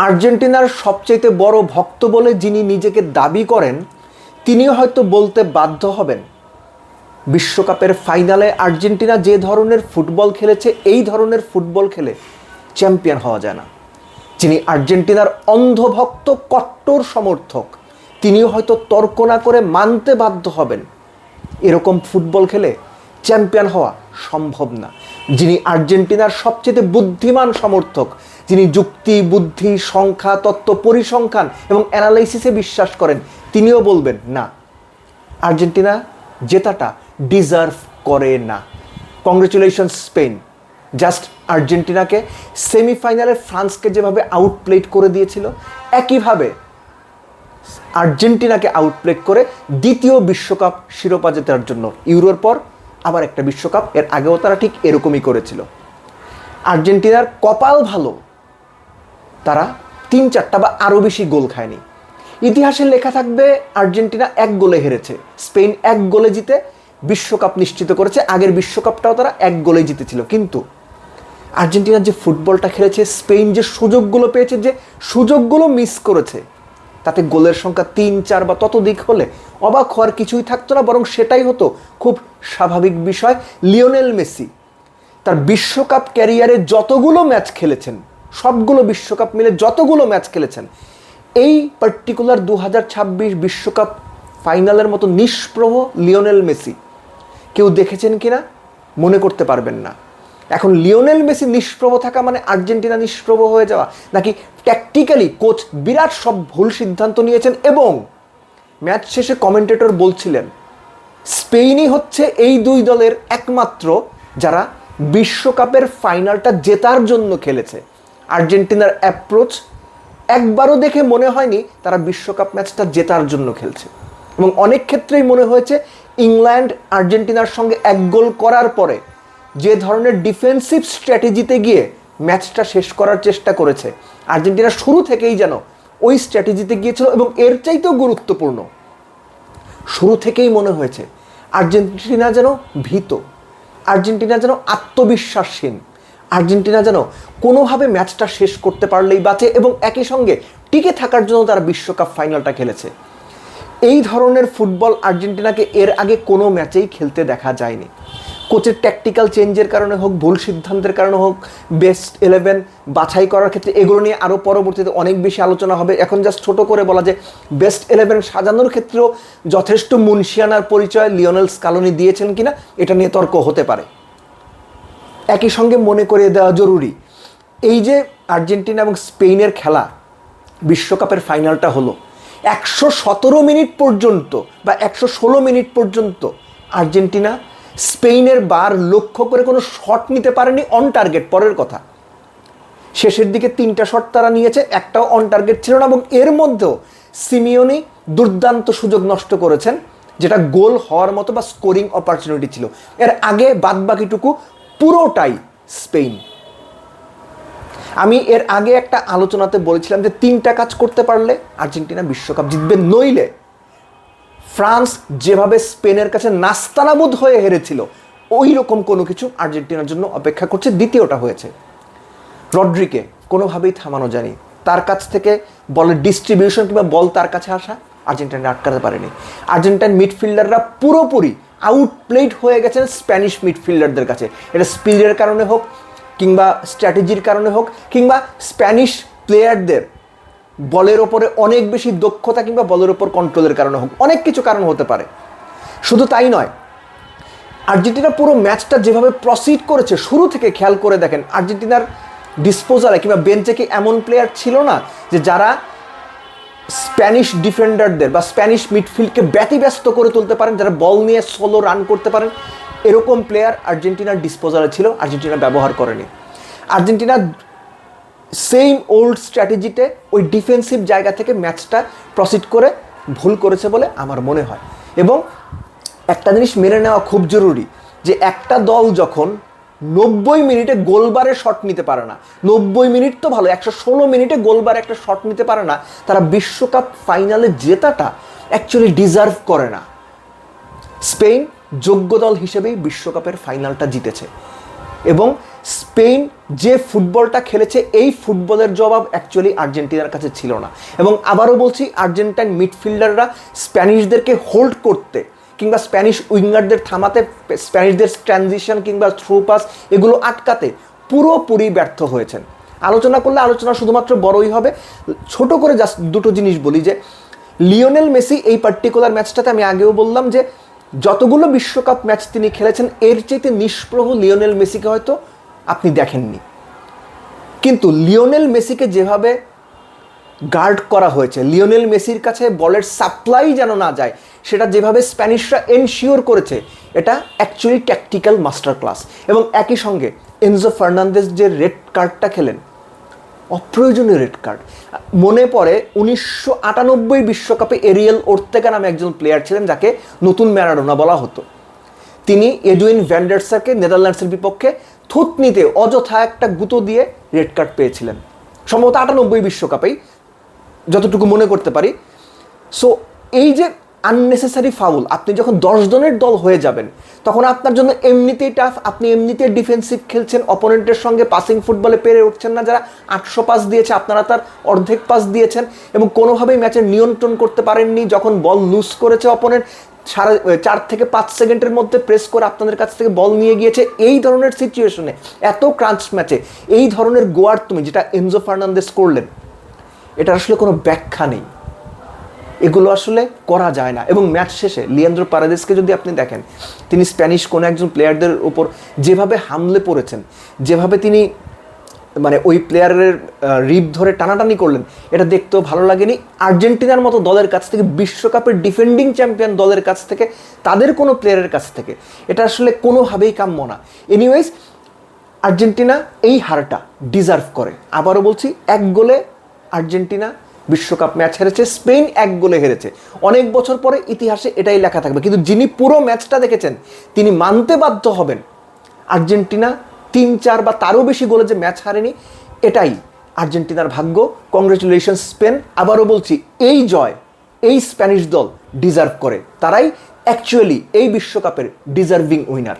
আর্জেন্টিনার সবচেয়ে বড় ভক্ত বলে যিনি নিজেকে দাবি করেন, তিনিও হয়তো বলতে বাধ্য হবেন, বিশ্বকাপের ফাইনালে আর্জেন্টিনা যে ধরনের ফুটবল খেলেছে, এই ধরনের ফুটবল খেলে চ্যাম্পিয়ন হওয়া যায় না। যিনি আর্জেন্টিনার অন্ধভক্ত কট্টর সমর্থক, তিনিও হয়তো তর্ক না করে মানতে বাধ্য হবেন, এরকম ফুটবল খেলে চ্যাম্পিয়ন হওয়া সম্ভব না। যিনি আর্জেন্টিনার সবচেয়ে বুদ্ধিমান সমর্থক, যিনি যুক্তি, বুদ্ধি, সংখ্যা, তত্ত্ব, পরিসংখ্যান এবং অ্যানালাইসিসে বিশ্বাস করেন, তিনিও বলবেন না, আর্জেন্টিনা জেতাটা ডিজার্ভ করে না। কংগ্রেচুলেশনস স্পেন, জাস্ট আর্জেন্টিনাকে সেমিফাইনালে ফ্রান্সকে যেভাবে আউটপ্লেড করে দিয়েছিল, একইভাবে আর্জেন্টিনাকে আউটপ্লেড করে দ্বিতীয় বিশ্বকাপ শিরোপা জেতার জন্য ইউরোর পর আবার একটা বিশ্বকাপ, এর আগেও তারা ঠিক এরকমই করেছিল। আর্জেন্টিনার কপাল ভালো, তারা 3-4টা বা আরও বেশি গোল খায়নি। ইতিহাসে লেখা থাকবে আর্জেন্টিনা 1 গোলে হেরেছে, স্পেন 1 গোলে জিতে বিশ্বকাপ নিশ্চিত করেছে। আগের বিশ্বকাপটাও তারা 1 গোলে জিতেছিল। কিন্তু আর্জেন্টিনার যে ফুটবলটা খেলেছে, স্পেন যে সুযোগগুলো পেয়েছে, যে সুযোগগুলো মিস করেছে, তাতে গোলের সংখ্যা 3-4 বা ততোধিক হলে অবাক হওয়ার কিছুই থাকতো না, বরং সেটাই হতো খুব স্বাভাবিক বিষয়। লিওনেল মেসি তার বিশ্বকাপ ক্যারিয়ারে যতগুলো ম্যাচ খেলেছেন, সবগুলো বিশ্বকাপ মিলে যতগুলো ম্যাচ খেলেছেন, এই পার্টিকুলার 2026 বিশ্বকাপ ফাইনালের মতো নিষ্প্রভ লিওনেল মেসি কেউ দেখেছেন কিনা মনে করতে পারবেন না। এখন লিওনেল মেসি নিষ্প্রভ থাকা মানে আর্জেন্টিনা নিষ্প্রভ হয়ে যাওয়া, নাকি ট্যাকটিক্যালি কোচ বিরাট সব ভুল সিদ্ধান্ত নিয়েছেন? এবং ম্যাচ শেষে কমেন্টেটর বলছিলেন, স্পেনই হচ্ছে এই দুই দলের একমাত্র যারা বিশ্বকাপের ফাইনালটা জেতার জন্য খেলেছে। আর্জেন্টিনার অ্যাপ্রোচ একবারও দেখে মনে হয়নি তারা বিশ্বকাপ ম্যাচটা জেতার জন্য খেলছে। এবং অনেক ক্ষেত্রেই মনে হয়েছে ইংল্যান্ড আর্জেন্টিনার সঙ্গে 1 গোল করার পরে যে ধরনের ডিফেন্সিভ স্ট্র্যাটেজিতে গিয়ে ম্যাচটা শেষ করার চেষ্টা করেছে, আর্জেন্টিনা শুরু থেকেই যেন ওই স্ট্র্যাটেজিতে গিয়েছিল। এবং এর চাইতেও গুরুত্বপূর্ণ, শুরু থেকেই মনে হয়েছে আর্জেন্টিনা যেন ভীত, আর্জেন্টিনা যেন আত্মবিশ্বাসহীন, আর্জেন্টিনা যেন কোনোভাবে ম্যাচটা শেষ করতে পারলেই বাঁচে এবং একই সঙ্গে টিকে থাকার জন্য তারা বিশ্বকাপ ফাইনালটা খেলেছে। এই ধরনের ফুটবল আর্জেন্টিনাকে এর আগে কোনো ম্যাচেই খেলতে দেখা যায়নি। কোচের ট্যাকটিক্যাল চেঞ্জের কারণে হোক, ভুল সিদ্ধান্তের কারণে হোক, বেস্ট 11 বাছাই করার ক্ষেত্রে, এগুলো নিয়ে আরও পরবর্তীতে অনেক বেশি আলোচনা হবে। এখন জাস্ট ছোট করে বলা যে বেস্ট 11 সাজানোর ক্ষেত্রেও যথেষ্ট মুনশিয়ানার পরিচয় লিওনেল স্কালোনি দিয়েছেন কিনা, এটা নিয়ে তর্ক হতে পারে। একই সঙ্গে মনে করিয়ে দেওয়া জরুরি, এই যে আর্জেন্টিনা এবং স্পেনের খেলা, বিশ্বকাপের ফাইনালটা হলো, 117 মিনিট পর্যন্ত বা 116 মিনিট পর্যন্ত আর্জেন্টিনা স্পেনের বার লক্ষ্য করে কোনো শট নিতে পারেনি অন টার্গেট। পরের কথা, শেষের দিকে 3টা শট তারা নিয়েছে, একটাও অন টার্গেট ছিল না। এবং এর মধ্যেও সিমিওনি দুর্দান্ত সুযোগ নষ্ট করেছেন, যেটা গোল হওয়ার মতো বা স্কোরিং অপরচুনিটি ছিল। এর আগে বাদবাকিটুকু পুরোটাই স্পেন। আমি এর আগে একটা আলোচনাতে বলেছিলাম যে 3টা কাজ করতে পারলে আর্জেন্টিনা বিশ্বকাপ জিতবে, নইলে ফ্রান্স যেভাবে স্পেনের কাছে নাস্তানাবুদ হয়ে হেরেছিল, ওই রকম কোনো কিছু আর্জেন্টিনার জন্য অপেক্ষা করছে। দ্বিতীয়টা হয়েছে রড্রিকে কোনোভাবেই থামানো যায়নি, তার কাছ থেকে বলের ডিস্ট্রিবিউশন কিংবা বল তার কাছে আসা আর্জেন্টিনা আটকাতে পারেনি। আর্জেন্টাইন মিডফিল্ডাররা পুরোপুরি আউটপ্লেড হয়ে গেছেন স্প্যানিশ মিডফিল্ডারদের কাছে। এটা স্পিডের কারণে হোক, কিংবা স্ট্র্যাটেজির কারণে হোক, কিংবা স্প্যানিশ প্লেয়ারদের বলের ওপরে অনেক বেশি দক্ষতা কিংবা বলের ওপর কন্ট্রোলের কারণে হোক, অনেক কিছু কারণ হতে পারে। শুধু তাই নয়, আর্জেন্টিনা পুরো ম্যাচটা যেভাবে প্রসিড করেছে, শুরু থেকে খেয়াল করে দেখেন আর্জেন্টিনার ডিসপোজালে কিংবা বেঞ্চে কি এমন প্লেয়ার ছিল না যে যারা স্প্যানিশ ডিফেন্ডারদের বা স্প্যানিশ মিডফিল্ডকে ব্যতিব্যস্ত করে তুলতে পারেন, যারা বল নিয়ে সোলো রান করতে পারেন। এরকম প্লেয়ার আর্জেন্টিনার ডিসপোজালে ছিল, আর্জেন্টিনা ব্যবহার করেনি। আর্জেন্টিনা সেম ওল্ড স্ট্র্যাটেজিতে ওই ডিফেন্সিভ জায়গা থেকে ম্যাচটা প্রসিড করে ভুল করেছে বলে আমার মনে হয়। এবং একটা জিনিস মেনে নেওয়া খুব জরুরি, যে একটা দল যখন 90 মিনিটে গোলবারে শট নিতে পারে না, 90 মিনিট তো ভালো, 116 মিনিটে গোলবারে একটা শট নিতে পারে না, তারা বিশ্বকাপ ফাইনালে জেতাটা অ্যাকচুয়ালি ডিজার্ভ করে না। স্পেন যোগ্য দল হিসেবেই বিশ্বকাপের ফাইনালটা জিতেছে এবং স্পেন যে ফুটবলটা খেলেছে এই ফুটবলের জবাব অ্যাকচুয়ালি আর্জেন্টিনার কাছে ছিল না। এবং আবারও বলছি, আর্জেন্টাইন মিডফিল্ডাররা স্প্যানিশদেরকে হোল্ড করতে কিংবা স্প্যানিশ উইঙ্গারদের থামাতে, স্প্যানিশদের ট্রানজিশন কিংবা থ্রু পাস এগুলো আটকাতে পুরোপুরি ব্যর্থ হয়েছেন। আলোচনা করলে আলোচনা শুধুমাত্র বড়ই হবে। ছোট করে জাস্ট দুটো জিনিস বলি যে লিওনেল মেসি এই পার্টিকুলার ম্যাচটাতে আমি আগেও বললাম যে যতগুলো বিশ্বকাপ ম্যাচ তিনি খেলেছেন এর চাইতে নিষ্প্রভ লিওনেল মেসিকে হয়তো আপনি দেখেননি। কিন্তু লিওনেল মেসিকে যেভাবে গার্ড করা হয়েছে, লিওনেল মেসির কাছে বলের সাপ্লাই যেন না যায়, সেটা যেভাবে স্প্যানিশরা এনশিওর করেছে, এটা অ্যাকচুয়ালি ট্যাকটিক্যাল মাস্টার ক্লাস। এবং একই সঙ্গে এনজো ফার্নান্দেজ যে রেড কার্ডটা খেলেন, অপ্রয়োজনীয় রেড কার্ড। মনে পড়ে 1998 বিশ্বকাপে এরিয়েল ওর্তেগা নামে একজন প্লেয়ার ছিলেন যাকে নতুন ম্যারাডোনা বলা হতো। তিনি এডুইন ভ্যান্ডারসারকে নেদারল্যান্ডসের বিপক্ষে থুতনিতে অযথা একটা গুঁতো দিয়ে রেড কার্ড পেয়েছিলেন, সম্ভবত 98 বিশ্বকাপেই যতটুকু মনে করতে পারি। সো এই যে আননেসেসারি ফাউল, আপনি যখন 10 জনের দল হয়ে যাবেন তখন আপনার জন্য এমনিতেই টাফ, আপনি এমনিতেই ডিফেন্সিভ খেলছেন, অপোনেন্টের সঙ্গে পাসিং ফুটবলে পেরে উঠছেন না। যারা 800 পাস দিয়েছে আপনারা তার অর্ধেক পাস দিয়েছেন এবং কোনোভাবেই ম্যাচের নিয়ন্ত্রণ করতে পারেননি। যখন বল লুজ করেছে অপোনেন্ট 4 থেকে 5 সেকেন্ডের মধ্যে প্রেস করে আপনাদের কাছ থেকে বল নিয়ে গিয়েছে, এই ধরনের সিচুয়েশনে এত ক্রাঞ্চ ম্যাচে এই ধরনের গোয়ার তুমি যেটা এনজো ফার্নান্দেজ করলেন, এটা আসলে কোনো ব্যাখ্যা নেই, এগুলো আসলে করা যায় না। এবং ম্যাচ শেষে লিয়ান্দ্রো পারেদেসকে যদি আপনি দেখেন, তিনি স্প্যানিশ কোনো একজন প্লেয়ারদের উপর যেভাবে হামলে পড়েছেন, যেভাবে তিনি মানে ওই প্লেয়ারের রিপ ধরে টানাটানি করলেন, এটা দেখতেও ভালো লাগেনি। আর্জেন্টিনার মতো দলের কাছ থেকে, বিশ্বকাপের ডিফেন্ডিং চ্যাম্পিয়ন দলের কাছ থেকে, তাদের কোনো প্লেয়ারের কাছ থেকে এটা আসলে কোনোভাবেই কাম্য না। এনিওয়েজ, আর্জেন্টিনা এই হারটা ডিজার্ভ করে। আবারও বলছি, 1 গোলে আর্জেন্টিনা বিশ্বকাপ ম্যাচ হেরেছে, স্পেন 1 গোলে হেরেছে। অনেক বছর পরে ইতিহাসে এটাই লেখা থাকবে। কিন্তু যিনি পুরো ম্যাচটা দেখেছেন তিনি মানতে বাধ্য হবেন আর্জেন্টিনা 3-4 বা তারও বেশি গোলে যে ম্যাচ হারেনি, এটাই আর্জেন্টিনার ভাগ্য। Congratulation Spain. আবারও বলছি, এই জয় এই স্প্যানিশ দল ডিজার্ভ করে, তারাই অ্যাকচুয়ালি এই বিশ্বকাপের ডিজার্ভিং উইনার।